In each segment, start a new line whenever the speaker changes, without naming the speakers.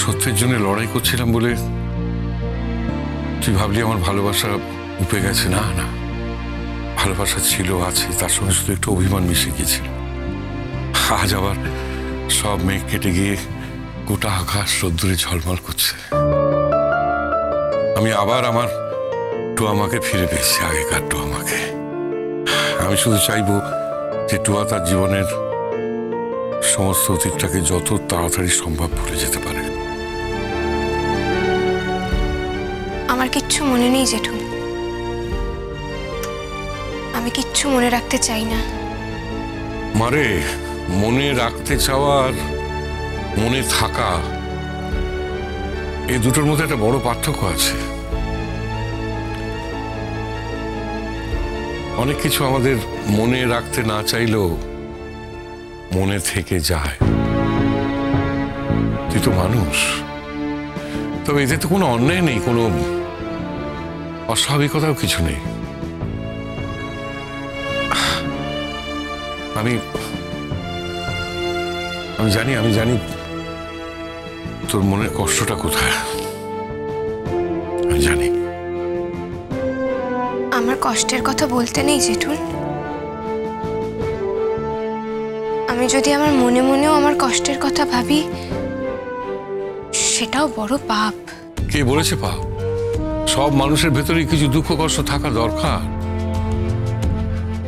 সত্যের জন্য লড়াই করছিলাম বলে তুই ভাবলি আমার ভালোবাসা উপে গেছে। না না, ভালোবাসা ছিল, আছে, তার সঙ্গে শুধু একটু অভিমান মিশে গিয়েছিল। আজ আবার সব মেঘ কেটে গিয়ে গোটা আকাশ রোদ্দুরে ঝলমল করছে। আমি আবার আমার টুয়ামাকে ফিরে পেয়েছি, আগেকার টুয়ামাকে। আমি শুধু চাইবো যে টুয়া তার জীবনের সমস্ত অতীতটাকে যত তাড়াতাড়ি সম্ভব ভুলে যেতে পারে।
আমার কিচ্ছু মনে নেই জেঠু, আমি কিচ্ছু মনে রাখতে চাই না।
মারে, মনে রাখতে চাওয়া আর মনে থাকা, এই দুটোর মধ্যে একটা বড় পার্থক্য আছে। অনেক কিছু আমাদের মনে রাখতে না চাইলেও মনে থেকে যায়। তুই তো মানুষ, তবে এতে তো কোনো অন্যায় নেই, কোনো অস্বাভাবিকতাও কিছু নেই। আমি জানি তোর মনের কষ্টটা কোথায়, আমি জানি।
আমার কষ্টের কথা বলতে নেই জেঠুন। আমি যদি আমার মনে মনেও আমার কষ্টের কথা ভাবি, সেটাও বড় পাপ।
কে বলেছে পাপ? সব মানুষের ভেতরে কিছু দুঃখ কষ্ট থাকা দরকার।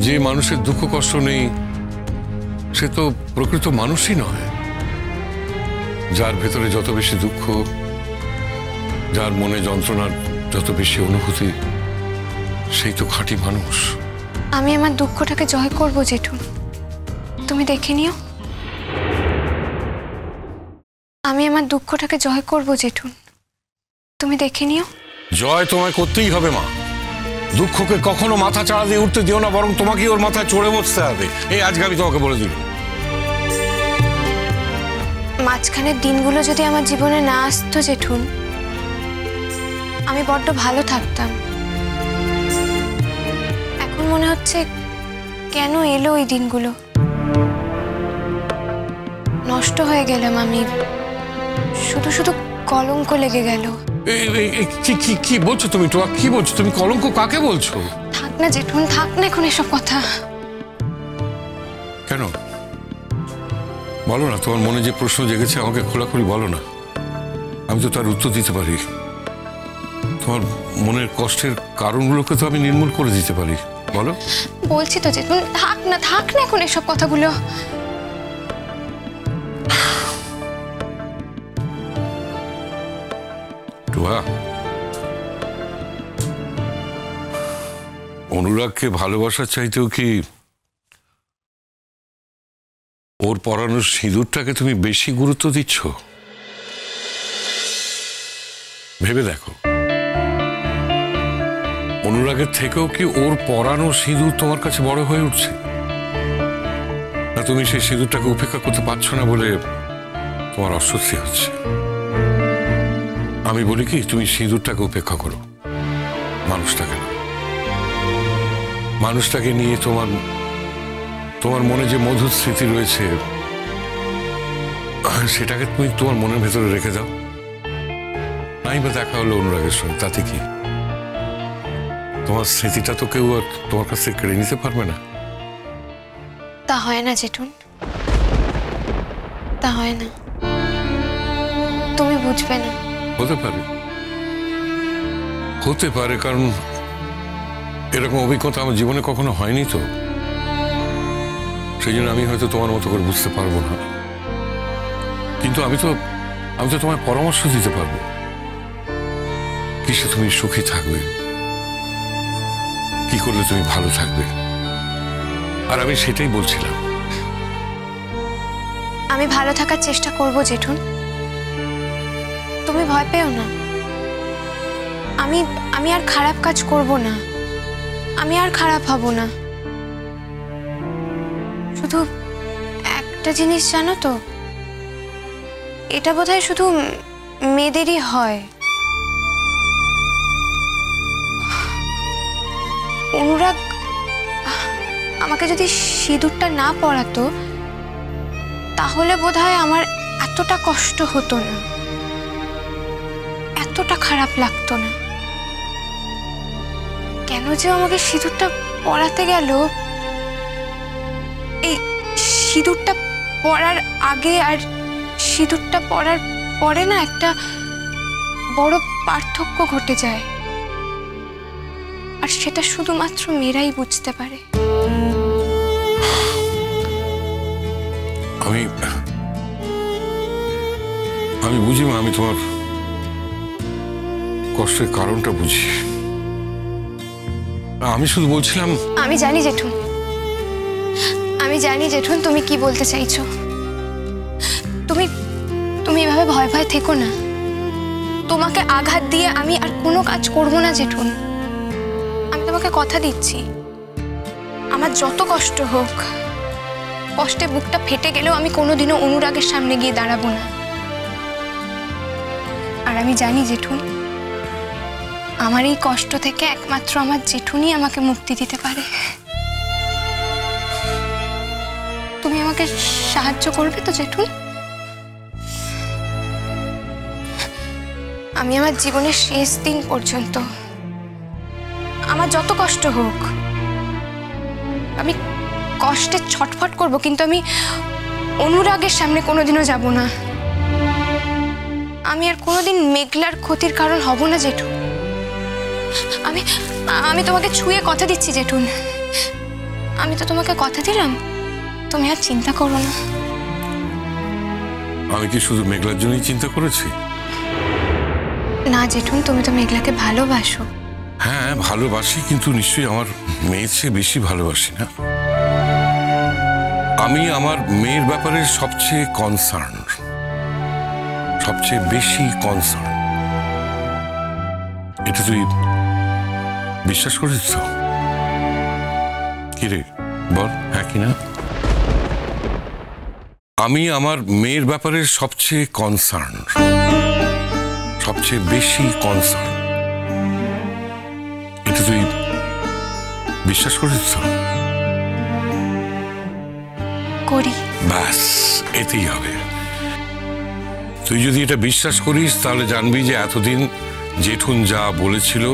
যে মানুষের দুঃখ কষ্ট নেই সে তো প্রকৃত মানুষই নয়। যার ভেতরে যত বেশি দুঃখ, যার মনে যন্ত্রণার যত বেশি অনুভূতি, সেই তো খাঁটি মানুষ।
আমি আমার দুঃখটাকে জয় করব জেঠুন, তুমি দেখে নিও। আমি আমার দুঃখটাকে জয় করব জেঠুন, তুমি দেখে নিও।
জয় তোমায় করতেই হবে মা। দুঃখকে কখনো মাথা চাড়া দিয়ে উঠতে দিও না, বরং তোমাকে ওর মাথায় চড়ে বসতে হবে। এই আজকে আমি তোমাকে বলে দিই,
মাঝখানের দিনগুলো যদি আমার জীবনে না আসতো জেঠুন, আমি বড্ড ভালো থাকতাম। এখন মনে হচ্ছে কেন এলো ওই দিনগুলো, নষ্ট হয়ে গেলাম আমি, শুধু শুধু কলঙ্ক লেগে গেল।
কি বলছো তুমি টুয়া? কি বলছো তুমি? কলঙ্ক কাকে বলছো?
থাক না জেঠুন, থাক না এখন এসব কথা।
কেন বলো না, তোমার মনে যে প্রশ্ন জেগেছে আমাকে খোলাখুলি বলো না, আমি তো তার উত্তর দিতে পারি। তোমার মনের কষ্টের কারণগুলোকে তো আমি নির্মূল করে দিতে পারি, বলো।
বলছি তো জেঠুন, থাক না এখন এসব কথাগুলো।
টুয়া, অনুরাগকে ভালোবাসার চাইতেও কি ওর পরানোর সিঁদুরটাকে তুমি বেশি গুরুত্ব দিচ্ছ? ভেবে দেখো, অনুরাগের থেকেও কি ওর পরানো সিঁদুর তোমার কাছে বড় হয়ে উঠছে? না তুমি সেই সিঁদুরটাকে উপেক্ষা করতে পারছো না বলে তোমার অস্বস্তি হচ্ছে? আমি বলি কি, তুমি সিঁদুরটাকে উপেক্ষা করো, মানুষটাকে না। মানুষটাকে নিয়ে তোমার মনে যে মধুর স্মৃতি রয়েছে, সেটাকে তুমি তোমার মনের ভেতরে রেখে দাও। নাই বা দেখা হলো অনুরাগের সঙ্গে, তাতে কি? তোমার স্মৃতিটা তো কেউ আর তোমার কাছ থেকে কেড়ে নিতে পারবে না।
তা হয় না জেঠুন, তা হয় না, তুমি বুঝবে না।
হতে পারে, কারণ এরকম অভিজ্ঞতা আমার জীবনে কখনো হয়নি তো। সেই জন্য আমি হয়তো তোমার মতো করে বুঝতে পারবো না, কিন্তু আমি তো তোমায় পরামর্শ দিতে পারবো কিসে তুমি সুখী থাকবে, কি করলে তুমি ভালো থাকবে। আর আমি সেটাই বলছিলাম।
আমি ভালো থাকার চেষ্টা করব জেঠুন, তুমি ভয় পেও না। আমি আর খারাপ কাজ করব না, আমি আর খারাপ হব না। শুধু একটা জিনিস জানো তো, এটা বোধহয় শুধু মেয়েদেরই হয়। অনুরাগ আমাকে যদি সিঁদুরটা না পরাতো, তাহলে বোধহয় আমার এতটা কষ্ট হতো না। এতটা খারাপ লাগতো না। কেন যে আমাকে সিঁদুরটা পরাতে গেল, এই সিঁদুরটা পরার আগে আর সিঁদুরটা পরার পরে না একটা বড় পার্থক্য ঘটে যায়, আর সেটা শুধুমাত্র মেয়েরাই বুঝতে পারে।
আমি বুঝি মা, আমি তোমার কষ্টের কারণটা বুঝি। আমি শুধু বলছিলাম,
আমি জানি জেঠুন, আমি জানি জেঠুন তুমি কি বলতে চাইছো। তুমি তুমি এভাবে ভয় ভয় থেকো না। তোমাকে আঘাত দিয়ে আমি আর কোনো কাজ করব না জেঠুন। আমি তোমাকে কথা দিচ্ছি, আমার যত কষ্ট হোক, কষ্টে বুকটা ফেটে গেলেও আমি কোনোদিনও অনুরাগের সামনে গিয়ে দাঁড়াবো না। আর আমি জানি জেঠুন, আমার এই কষ্ট থেকে একমাত্র আমার জেঠুনই আমাকে মুক্তি দিতে পারে। তুমি আমাকে সাহায্য করবে তো জেঠুন? আমি আমার জীবনের শেষ দিন পর্যন্ত, আমার যত কষ্ট হোক, আমি কষ্টে ছটফট করব, কিন্তু আমি অনুরাগের সামনে কোনোদিনও যাব না। আমি আর কোনোদিন মেঘলার ক্ষতির কারণ হব না জেঠু। আমি আমি তোমাকে ছুঁয়ে কথা দিচ্ছি জেঠুন, আমি তো তোমাকে কথা দিলাম, তুমি আর চিন্তা করো না।
আমি কি শুধু মেঘলার জন্যই চিন্তা করেছি?
না জেঠুন, তুমি তো মেঘলাকে ভালোবাসো।
হ্যাঁ ভালোবাসি, কিন্তু নিশ্চয়ই আমার মেয়ের চেয়ে বেশি ভালোবাসি না। আমি আমার মেয়ের ব্যাপারে সবচেয়ে কনসার্ন, সবচেয়ে বেশি কনসার্ন। এটা তুই বিশ্বাস করিস তো? কিরে বল, হ্যাঁ কি না? আমি আমার মেয়ের ব্যাপারে সবচেয়ে কনসার্ন, সবচেয়ে বেশি কনসার্ন। এটা তুই বিশ্বাস করিস তো?
করি।
ব্যাস, এতেই হবে। তুই যদি এটা বিশ্বাস করিস তাহলে জানবি যে এতদিন জেঠুন যা বলেছিল,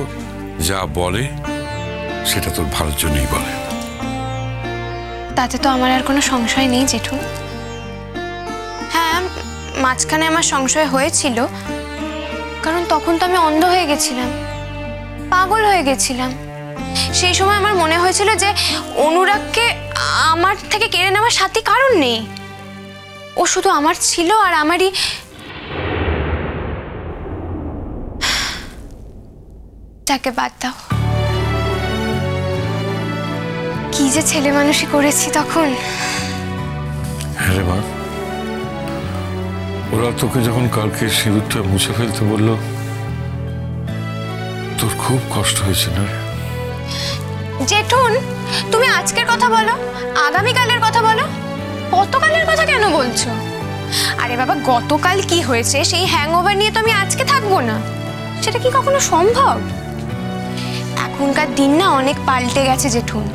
যা বলে, সেটা তোর ভালোর জন্যই বলে।
তাতে তো আমার আর কোনো সংশয় নেই জেঠুন। হ্যাঁ, মাঝখানে আমার সংশয় হয়েছিল, কারণ তখন তো আমি অন্ধ হয়ে গেছিলাম, পাগল হয়ে গেছিলাম। সেই সময় আমার মনে হয়েছিল যে অনুরাগকে আমার থেকে কেড়ে নেওয়ার সাথী কারণ নেই, ও শুধু আমার ছিল আর আমারই। তাকে বাদ দাও, কি যে ছেলে মানুষই করেছি তখন।
হ্যাঁ রে মা, ওরা তোকে যখন কালকে সিঁদুরটা মুছে ফেলতে বলল, তোর খুব কষ্ট হয়েছে না?
জেঠুন, তুমি আজকের কথা বলো, আগামীকালের কথা বলো, গতকালের কথা কেন বলছো? আরে বাবা, গতকাল কি হয়েছে সেই হ্যাংওভার নিয়ে তো আমি আজকে থাকবো না, সেটা কি কখনো সম্ভব? এখনকার দিন না অনেক পাল্টে গেছে জেঠুন,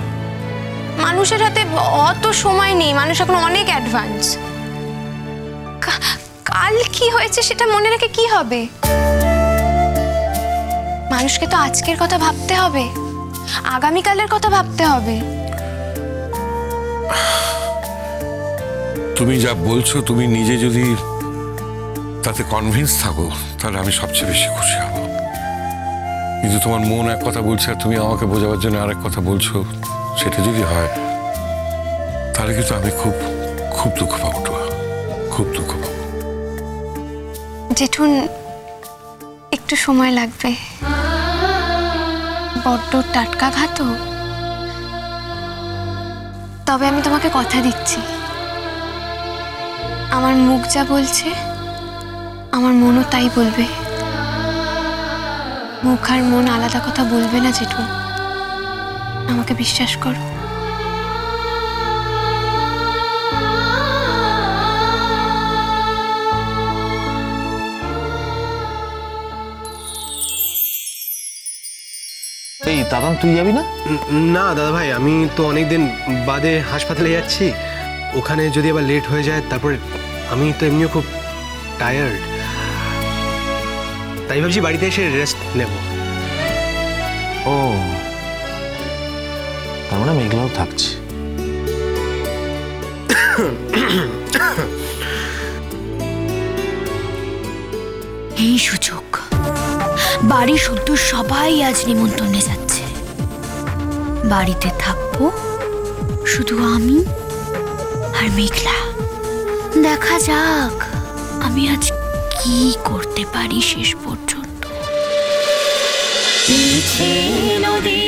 মানুষের হাতে অত সময় নেই, মানুষ এখন অনেক অ্যাডভান্স। কাল কি হয়েছে সেটা মনে রেখে কি হবে? মানুষকে তো আজকের কথা ভাবতে হবে, আগামীকালের কথা ভাবতে হবে।
তুমি যা বলছো, তুমি নিজে যদি তাতে কনভিন্স থাকো তাহলে আমি সবচেয়ে বেশি খুশি হব। কিন্তু তোমার মন এক কথা বলছে আর তুমি আমাকে বোঝাবার জন্য আরেক কথা বলছো, সেটা যদি হয় তাহলে কিন্তু আমি খুব খুব দুঃখ পাবো, খুব দুঃখ পাবো।
জেঠুন, একটু সময় লাগবে, বড্ড টাটকা ঘাতো। তবে আমি তোমাকে কথা দিচ্ছি, আমার মুখ যা বলছে আমার মনও তাই বলবে। মুখ আর মন আলাদা কথা বলবে না জেঠু, আমাকে বিশ্বাস করো।
এই দাদা, তুই যাবি না?
না দাদা ভাই, আমি তো অনেকদিন বাদে হাসপাতালে যাচ্ছি, ওখানে যদি আবার লেট হয়ে যায় তারপরে আমি তো এমনিও খুব টায়ার্ড। তাই ভাবছি বাড়িতে এসে রেস্ট নেব।
ও, তার মানে মেঘলাও থাকছে।
এই সুযোগ, বাড়ি শুদ্ধ সবাই আজ নিমন্ত্রণে যাচ্ছে। বাড়িতে থাকবো শুধু আমি আর মেঘলা। দেখা যাক আমি আজ কি করতে পারি শেষ পর্যন্ত। নদী